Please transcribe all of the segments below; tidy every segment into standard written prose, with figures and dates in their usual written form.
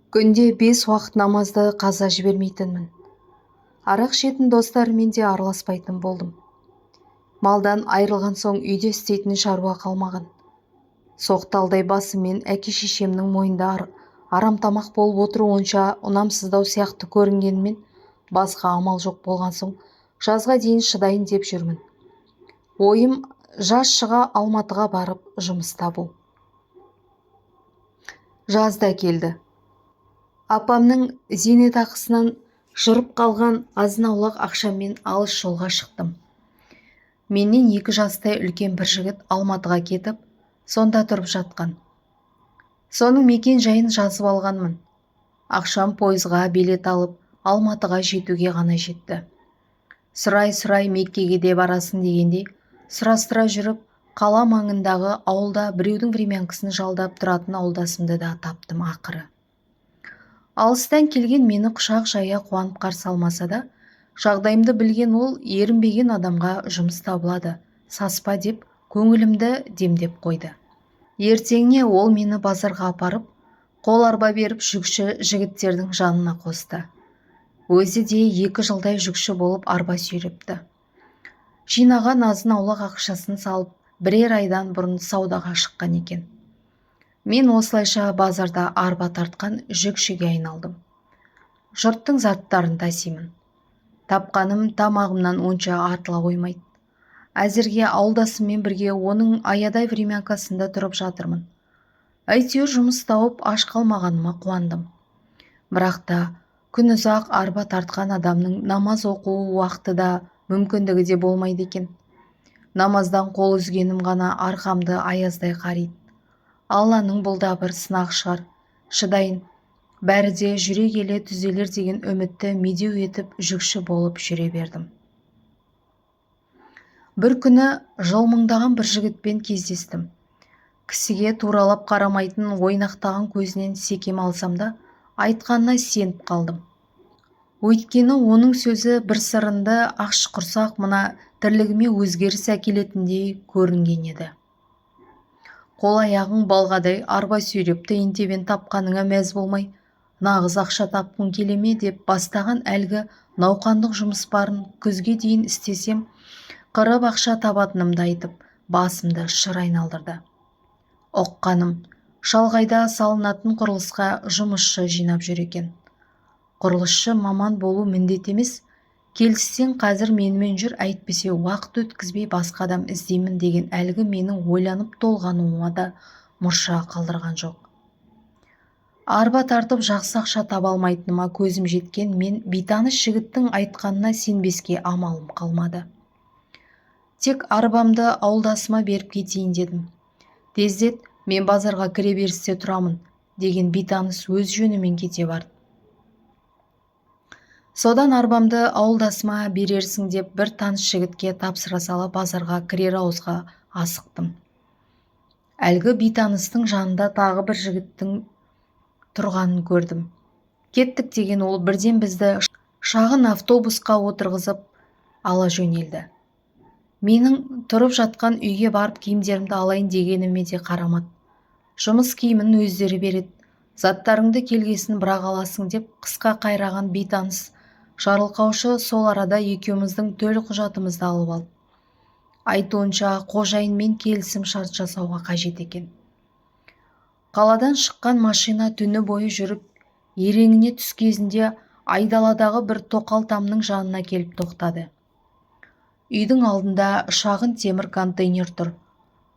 Күнде 5 уақыт намазды қаза жібермейтінмін. Арақ ішетін достарыммен де араласпайтын болдым. Малдан айырылған соң үйде істейтін шаруа қалмаған. Соқталдай басымен әке-шешемнің мойнында арамтамақ болып отыру онша ұнамсыздау сияқты көрінгенмен, басқа амал жоқ болған соң жазға дейін шыдайын деп жүрмін. Ойым жаз шыға Алматыға барып жұмыс табу. Жаз да келді. Апамның зейнетақысынан жырып қалған азын-аулақ ақшаммен алыс жолға шықтым. Менен 2 жастай үлкен бір жігіт Алматыға кетіп, сонда тұрып жатқан. Соның мекен жайын жазып алғанмын. Ақшам пойызға билет алып, Алматыға жетуге ғана жетті. Сұрай Меккеге де барасын дегендей, сұрастыра жүріп, қала маңындағы ауылда біреудің времянкасын жалдап тұратын ауылдасымды да таптым ақыры. Алыстан келген мені құшақ жая қуанып қарсы алмаса да, жағдайымды білген ол ерінбеген адамға жұмыс табылады, саспа деп көңілімді демдеп қойды. Ертеңіне ол мені базарға апарып, қол арба беріп жүкші жігіттердің жанына қосты. Өзі де 2 жылдай жүкші болып арба сүйрепті. Жинаған азын-аулақ ақшасын салып, бірер айдан бұрын саудаға шыққан екен. Мен осылайша базарда арба тартқан жүкшіге айналдым. Жұрттың заттарын тасимын. Тапқаным тамағымнан онша артыла қоймайды. Әзірге ауылдасыммен бірге оның аядай времянкасында тұрып жатырмын. Әйтеуір жұмыс тауып аш қалмағаныма қуандым. Бірақ та күн ұзақ арба тартқан адамның намаз оқу уақыты да мүмкіндігі де болмайды екен. Намаздан қол үзгенім ғана арқамды аяздай қариды. Алланың бұл да бір сынақ шығар. Шыдайын, бәрі де жүре келе түзелер деген үмітті медеу етіп жүкші болып жүре бердім. Бір күні жылмыңдаған бір жігітпен кездестім. Кісіге туралап қарамайтын ойнақтаған көзінен секем алсам да, айтқанына сеніп қалдым. Өйткені оның сөзі бір сырынды ақшықұрсақ мына тірлігіме өзгеріс әкелетіндей көрінген еді. Қол-аяғың балғадай арба сүйреп тиын-тебен тапқаныңа мәз болмай, нағыз ақша тапқың келеме деп бастаған әлгі науқандық жұмыс барын күзге дейін істесем, қырып ақша табатынымды айтып, басымды шыр айналдырды. Ұққаным, шалғайда салынатын құрылысқа жұмысшы жинап жүр екен. Құрылысшы маман болу міндет емес, келіссең қазір менімен жүр, әйтпесе уақыт өткізбей басқа адам іздеймін деген әлгі менің ойланып толғануыма да мұрша қалдырған жоқ. Арба тартып жақсы ақша таба алмайтыныма көзім жеткен мен бейтаныс жігіттің айтқанына сенбеске амалым қалмады. Тек арбамды ауылдасыма беріп кетейін дедім. Тездет, мен базарға кіре берісте тұрамын, деген бейтаныс өз жөнімен кете барды. Содан арбамды ауылдасыма берерсің деп бір таныс жігітке тапсыра сала базарға кірер ауызға асықтым. Әлгі бейтаныстың жанында тағы бір жігіттің тұрғанын көрдім. Кеттік деген ол бірден бізді шағын автобусқа отырғызып ала жөнелді. Менің тұрып жатқан үйге барып киімдерімді алайын дегеніме де қарамады. Жұмыс киімін өздері береді. Заттарыңды келгесін бірақ аласың деп қысқа қайраған бейтаныс жарылқаушы сол арада екеуміздің төл құжатымызды алып алды. Айтуынша қожайынмен келісім шарт жасауға қажет екен. Қаладан шыққан машина түні бойы жүріп, ереңіне түс кезінде айдаладағы бір тоқал тамның жанына келіп тоқтады. Үйдің алдында шағын темір контейнер тұр.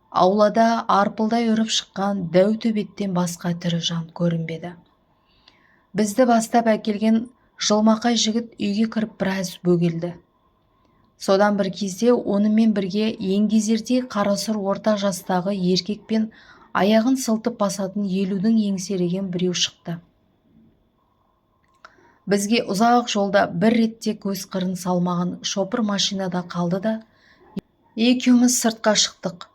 Аулада арпылдай үріп шыққан дәу төбеттен басқа тірі жан көрінбеді. Бізді бастап әкелген жылмақай жігіт үйге кіріп біраз бөгелді. Содан бір кезде онымен бірге еңгезердей қарасұр орта жастағы еркекпен аяғын сылтып басатын елудің еңсереген біреу шықты. Бізге ұзақ жолда бір ретте көз қырын салмаған шопыр машинада қалды да, екеуміз сыртқа шықтық.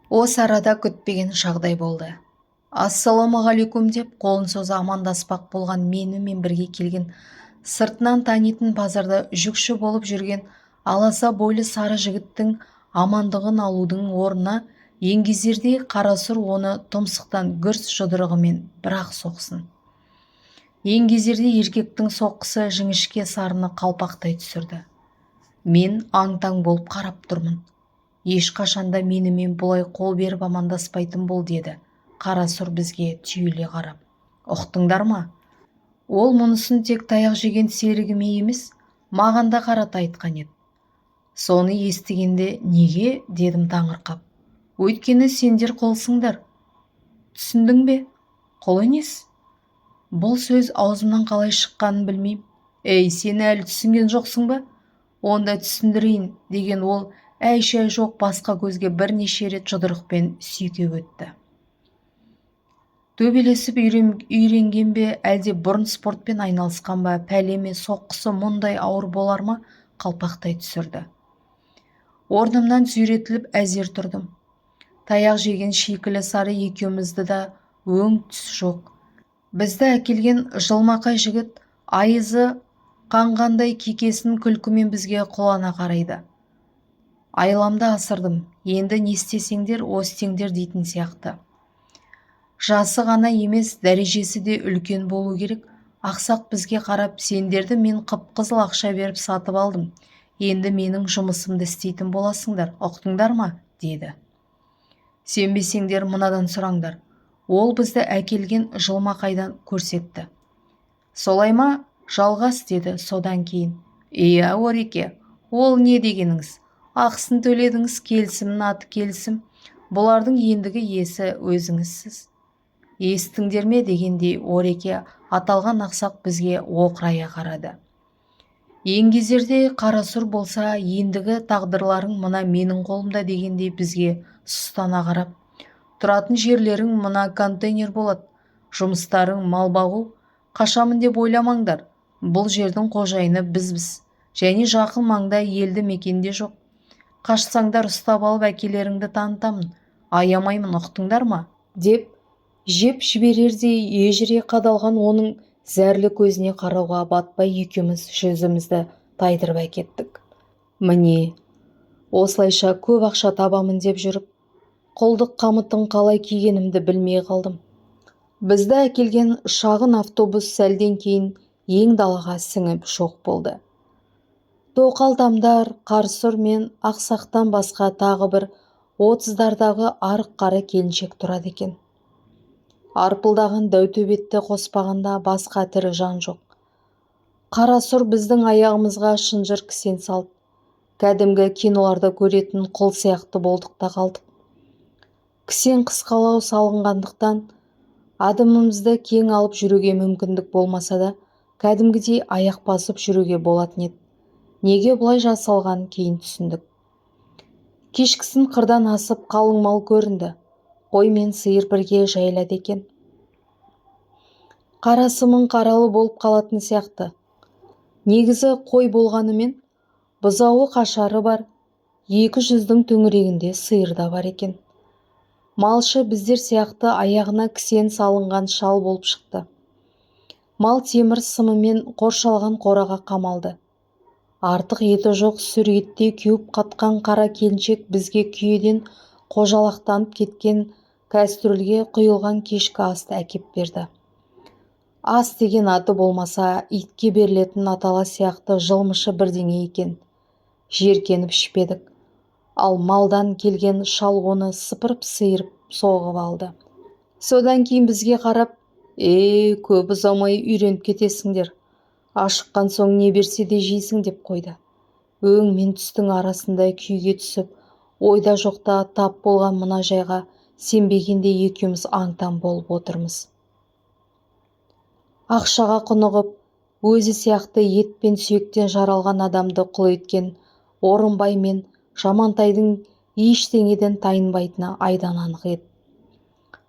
Осы арада күтпеген жағдай болды. Ассаламағалейкум деп қолын соза амандаспақ болған менімен бірге келген, сыртынан танитын базарда жүкші болып жүрген аласа бойлы сары жігіттің амандығын алудың орнына еңгезердей қарасұр оны тұмсықтан гүрс жұдырығымен бір-ақ соқсын. еңгезерде еркектің соққысы жіңішке сарыны қалпақтай түсірді. Мен аң-таң болып қарап тұрмын. Ешқашанда менімен бұлай қол беріп амандаспайтын бол, деді Қарасұр бізге түйіле қарап. Ұқтыңдар ма? Ол мұнысын тек таяқ жеген серігіме емес, маған да қарата айтқан еді. Соны естігенде неге, дедім таңырқап. Өйткені сендер құлсыңдар. Түсіндің бе? Құл емес. Бұл сөз аузымнан қалай шыққанын білмеймін. Ей, сен әлі түсінген жоқсың ба? Онда түсіндірейін, деген ол әй-шәй жоқ басқа көзге бірнеше рет жұдырықпен сүйкеп өтті. Төбелесіп үйренген бе, әлде бұрын спортпен айналысқан ба, пәлеме соққысы мұндай ауыр болар ма, қалпақтай түсірді. Орнымнан сүйретіліп әзер тұрдым. Таяқ жеген шикілі сары екеумізді да өң түс жоқ. Бізді әкелген жылмақай жігіт айызы қанғандай кекесін күлкімен бізге құлана қарайды. Айламды асырдым, енді не істесеңдер остеңдер дейтін сияқты. Жасы ғана емес, дәрежесі де үлкен болу керек. Ақсақ бізге қарап, сендерді мен қып-қызыл ақша беріп сатып алдым. Енді менің жұмысымды істейтін боласыңдар, ұқтыңдар ма? Деді. Сенбесеңдер мынадан сұраңдар. Ол бізді әкелген жылмақайдан көрсетті. Солай ма? Жалғас, деді содан кейін. Иә, Ореке, ол не дегеніңіз? Ақысын төледіңіз, келісімнің аты келісім. Бұлардың ендігі иесі өзіңізсіз. Естіңдер ме, дегендей Ореке аталған ақсақ бізге оқырая қарады. Еңгезерде Қарасұр болса, ендігі тағдырларың мына менің қолымда, дегендей бізге сұстана қарап. Тұратын жерлерің мына контейнер болады. Жұмыстарың мал бағу. Қашамын деп ойламаңдар. Бұл жердің қожайыны бізбіз. Және жақын маңда елді мекенде жоқ. Қашсаңдар ұстап алып әкелеріңді танытамын. Аямаймын, ұқтыңдар ма? Деп жеп жіберердей ежіре қадалған оның зәрлі көзіне қарауға батпай екеуміз жүзімізді тайдырып әкеттік. Міне, осылайша көп ақша табамын деп жүріп, құлдық қамытын қалай кигенімді білмей қалдым. Бізді әкелген шағын автобус сәлден кейін ең далаға сіңіп жоқ болды. Тоқал тамдар, Қарсұр мен ақсақтан басқа тағы бір 30-дардағы арық қара келіншек тұрады екен. Арпылдаған дәутөбетті қоспағанда басқа тірі жан жоқ. Қарасұр біздің аяғымызға шынжыр кісен салып, кәдімгі киноларда көретін құл сияқты болдық та қалдық. Кісен қысқалау салынғандықтан адымымызды кең алып жүруге мүмкіндік болмаса да, кәдімгідей аяқ басып жүруге болатын еді. Неге бұлай жасалған кейін түсіндік. Кешкісін қырдан асып қалың мал көрінді. Қой мен сиыр бірге жайылады екен. Қарасымын қаралы болып қалатын сияқты. Негізі қой болғанымен, бұзауы қашары бар, 200-дің төңірегінде сиыр да бар екен. Малшы біздер сияқты аяғына кісен салынған шал болып шықты. Мал темір сымымен қоршалған қораға қамалды. Артық еті жоқ сүр еттей кеуіп қатқан қара келіншек бізге күйеден қожалақтанып кеткен кәстрөлге құйылған кешкі асты әкеп берді. Ас деген аты болмаса, итке берілетін атала сияқты жылмышы бірдеңе екен. Жеркеніп ішпедік. Ал малдан келген шал оны сыпырып-сиырып соғып алды. Содан кейін бізге қарап, көп ұзамай үйреніп кетесіңдер. Ашыққан соң не берсе де жейсің, деп қойды. Өң мен түстің арасында күйге түсіп, ойда жоқта тап болған мына жайға сенбегенде екеуміз аң-таң болып отырмыз. Ақшаға құнығып, өзі сияқты ет пен сүйектен жаралған адамды құл еткен Орынбай мен Жамантайдың ештеңеден тайынбайтыны айдан анық еді.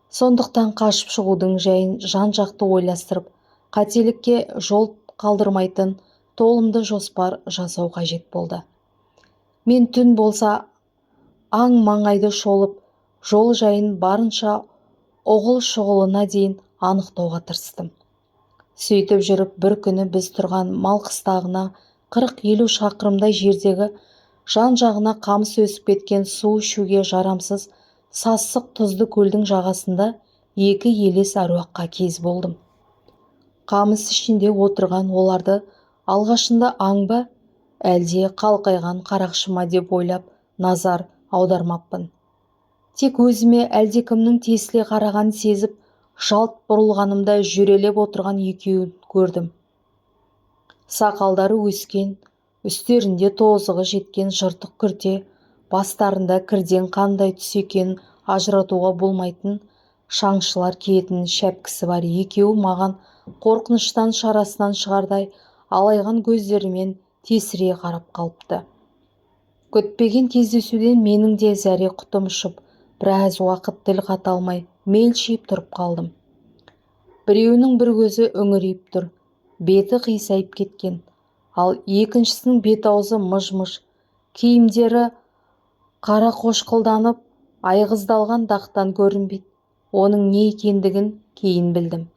Сондықтан қашып шығудың жайын жан-жақты ойластырып, қателікке жол қалдырмайтын толымды жоспар жасау қажет болды. Мен түн болса аң маңайды шолып, жол жайын барынша оғыл шұғылына дейін анықтауға тырыстым. Сөйтіп жүріп бір күні біз тұрған мал қыстағына 40-50 шақырымдай жердегі жан-жағына қамыс өсіп кеткен су ішуге жарамсыз сассық тұзды көлдің жағасында екі елес әруаққа кез болдым. қамыс ішінде отырған оларды алғашында аң ба әлде қалқайған қарақшы ма деп ойлап назар аудармаппын. Тек өзіме әлдекімнің тесіле қарағанын сезіп, жалт бұрылғанымда жүрелеп отырған екеуін көрдім. Сақалдары өскен, үстерінде тозығы жеткен жыртық күрте, бастарында кірден қандай түс екенін ажыратуға болмайтын шаңшылар киетін шәпкісі бар екеуі маған қорқыныштан шарасынан шығардай алайған көздерімен тесірейе қарап қалыпты. Күтпеген кездесуден менің де зәре құтым ұшып, біраз уақыт тіл қата алмай мелшиіп тұрып қалдым. Біреуінің бір көзі үңірейіп тұр, беті қисайып кеткен, ал екіншісінің бет-аузы мыж-мыж, киімдері қара қошқылданып, айғыздалған дақтан көрінбейді. Оның не екендігін кейін білдім.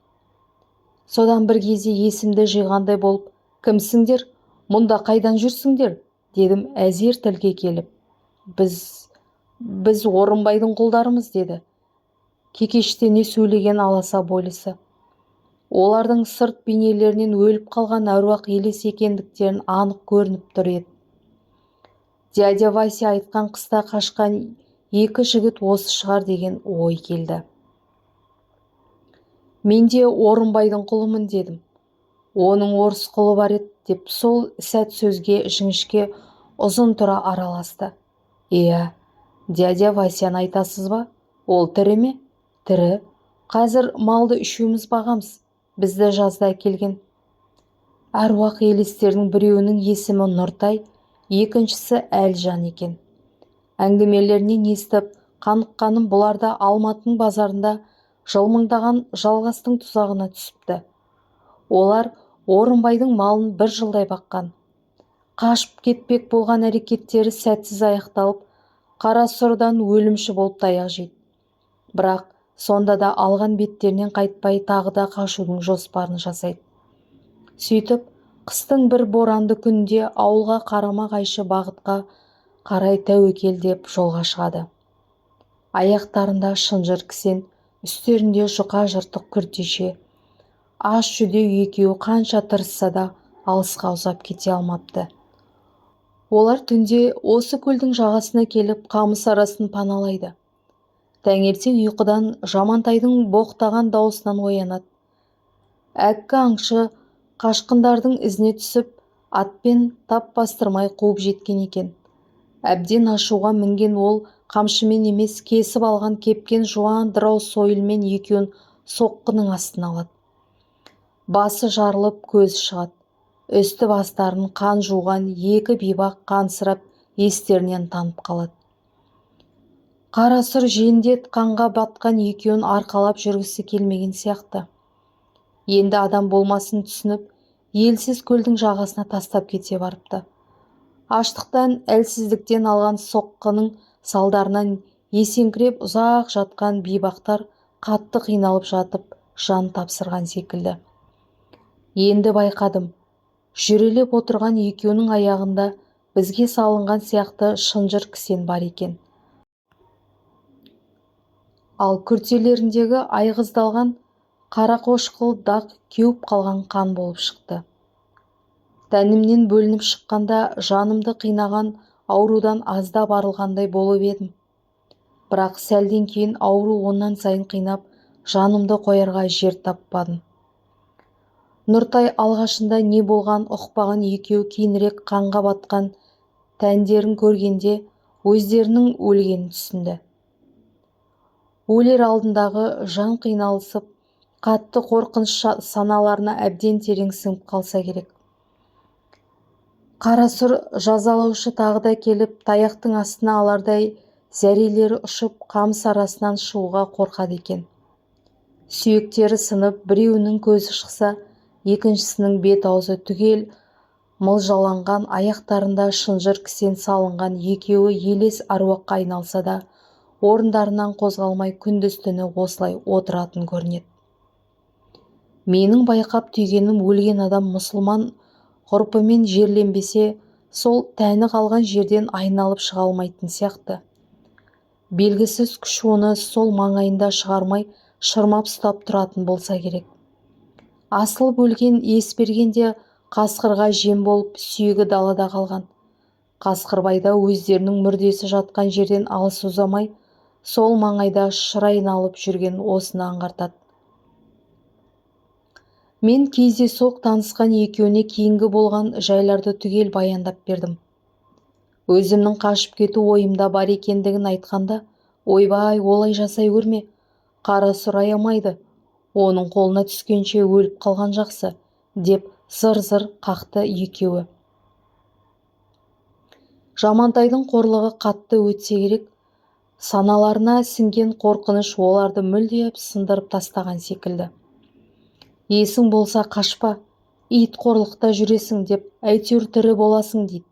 Содан бір кезде есімді жиғандай болып, «Кімсіңдер? Мұнда қайдан жүрсіңдер?» дедім әзер тілге келіп. Біз Орынбайдың құлдарымыз, деді кекештене сөйлеген аласа бойлысы. Олардың сырт бейнелерінен өліп қалған әруақ елес екендіктерін анық көрініп тұр еді. Дядя Вася айтқан қыста қашқан екі жігіт осы шығар деген ой келді. Мен де Орынбайдың құлымын, дедім. Оның орыс құлы бар еді, деп сол сәт сөзге жіңішке ұзын тұра араласты. Иә, дядя Васяны айтасыз ба? Ол тірі ме? Тірі. Қазір малды үшеуміз бағамыз. Бізді жазда әкелген. Әруақ елестердің біреуінің есімі Нұртай, екіншісі Әлжан екен. Әңгімелерінен естіп қаныққаным бұларда Алматының базарында жылмыңдаған жалғастың тұзағына түсіпті. Олар Орынбайдың малын бір жылдай баққан. Қашып кетпек болған әрекеттері сәтсіз аяқталып, қара сұрдан өлімші болып таяқ жейді. Бірақ сонда да алған беттерінен қайтпай тағы да қашудың жоспарын жасайды. Сөйтіп, қыстың бір боранды күнінде ауылға қарама-қайшы бағытқа қарай тәуекел деп жолға шығады. Аяқтарында шынжыр кісен, үстерінде жұқа жыртық күртеше, аш жүдеу екеуі қанша тырысса да алысқа ұзап кете алмапты. Олар түнде осы көлдің жағасына келіп қамыс арасын паналайды. Таңертең ұйқыдан Жамантайдың боқтаған дауысынан оянады. Әккі аңшы қашқындардың ізіне түсіп, атпен тап бастырмай қуып жеткен екен. Әбден ашуға мінген ол қамшымен емес, кесіп алған кепкен жуан дырау сойылмен екеуін соққының астына алады. Басы жарылып, көзі шығады. Үсті бастарын қан жуған екі бейбақ қансырап естерінен танып қалады. Қара сұр жендет қанға батқан екеуін арқалап жүргісі келмеген сияқты. Енді адам болмасын түсініп, елсіз көлдің жағасына тастап кете барыпты. Аштықтан, әлсіздіктен алған соққының салдарынан есеңгіреп ұзақ жатқан бейбақтар қатты қиналып жатып, жан тапсырған секілді. Енді байқадым, жүрелеп отырған екеуінің аяғында бізге салынған сияқты шынжыр кісен бар екен. Ал күртелеріндегі айғыздалған қара қошқыл дақ кеуіп қалған қан болып шықты. Тәнімнен бөлініп шыққанда жанымды қинаған аурудан аздап арылғандай болып едім. Бірақ сәлден кейін ауру онан сайын қинап, жанымды қоярға жер таппадым. Нұртай алғашында не болған ұқпаған екеу кейінірек қанға батқан тәндерін көргенде өздерінің өлгенін түсінді. Өлер алдындағы жан қиналысып, қатты қорқыныш саналарына әбден терең сіңіп қалса керек. Қарасұр жазалаушы тағы да келіп, таяқтың астына алардай зәрелері ұшып, қамыс арасынан шығуға қорқады екен. Сүйектері сынып, біреуінің көзі шықса, екіншісінің бет-аузы түгел мылжаланған, аяқтарында шынжыр кісен салынған екеуі елес аруаққа айналса да, орындарынан қозғалмай күндіз-түні осылай отыратын көрінеді. Менің байқап түйгенім, өлген адам мұсылман ғұрпымен жерленбесе, сол тәні қалған жерден айналып шыға алмайтын сияқты. Белгісіз күш оны сол маңайында шығармай шырмап ұстап тұратын болса керек. асылып өлген Есберген де қасқырға жем болып сүйегі далада қалған. Қасқырбайда өздерінің мүрдесі жатқан жерден алыс ұзамай сол маңайда шыр айналып жүрген осыны аңғартады. Мен кездейсоқ танысқан екеуіне кейінгі болған жайларды түгел баяндап бердім. Өзімнің қашып кету ойымда бар екендігін айтқанда, ойбай, олай жасай көрме, қара сұр аямайды, оның қолына түскенше өліп қалған жақсы, деп зыр-зыр қақты екеуі. Жамантайдың қорлығы қатты өтсе керек, саналарына сіңген қорқыныш оларды мүлде сындырып тастаған секілді. Есің болса қашпа, ит қорлықта жүресің деп, әйтеуір тірі боласың дейді.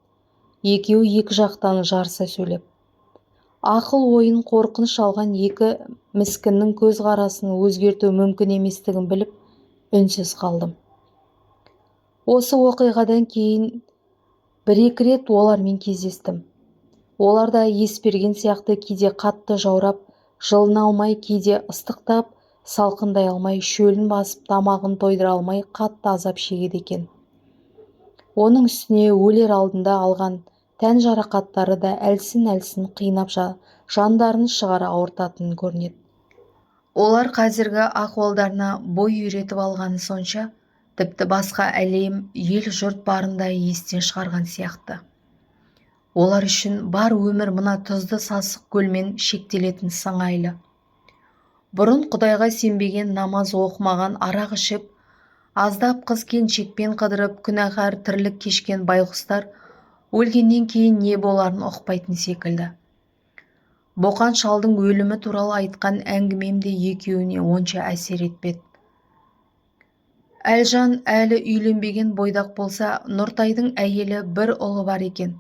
Екеуі екі жақтан жарыса сөйлеп. Ақыл ойын қорқыныш алған екі міскіннің көз қарасын өзгерту мүмкін еместігін біліп, үнсіз қалдым. Осы оқиғадан кейін бір-екі рет олармен кездестім. Олар да Есберген сияқты кейде қатты жаурап, жылына алмай, кейде ыстықтап, салқындай алмай, шөлін басып, тамағын тойдыра алмай қатты азап шегеді екен. Оның үстіне өлер алдында алған тән жарақаттары да әлсін-әлсін қинап жандарын шығара ауыртатын көрінеді. Олар қазіргі ахуалдарына бой үйретіп алғаны сонша, тіпті басқа әлем, ел жұрт барында естен шығарған сияқты. Олар үшін бар өмір мына тұзды сасық көлмен шектелетін сыңайлы. Бұрын Құдайға сенбеген, намаз оқымаған, арақ ішіп, аздап қыз-келіншекпен қыдырып, күнәһар тірлік кешкен байғұстар өлгеннен кейін не боларын ұқпайтын секілді. Боқан шалдың өлімі туралы айтқан әңгімем де екеуіне онша әсер етпеді. Әлжан әлі үйленбеген бойдақ болса, Нұртайдың әйелі бір ұлы бар екен.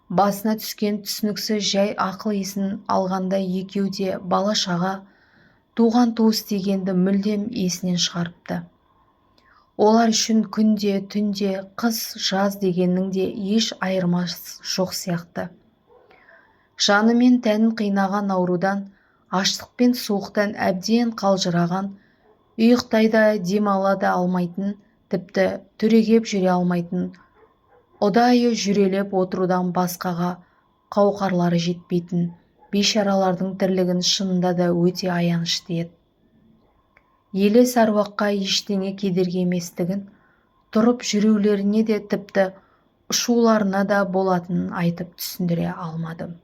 Басына түскен түсініксіз жай ақыл есін алғанда екеу де бала-шаға, туған-туыс дегенді мүлдем есінен шығарыпты. Олар үшін күнде, түнде, қыс, жаз дегеннің де еш айырмасы жоқ сияқты. Жаны мен тәнін қинаған аурудан, аштық пен суықтан әбден қалжыраған, ұйықтайда демала да алмайтын, тіпті түрегеп жүре алмайтын, ұдайы жүрелеп отырудан басқаға қауқарлары жетпейтін бейшаралардың тірлігін шынында да өте аянышты еді. Елес аруаққа ештеңе кедергі еместігін, тұрып жүрулеріне де тіпті ұшуларына да болатынын айтып түсіндіре алмадым.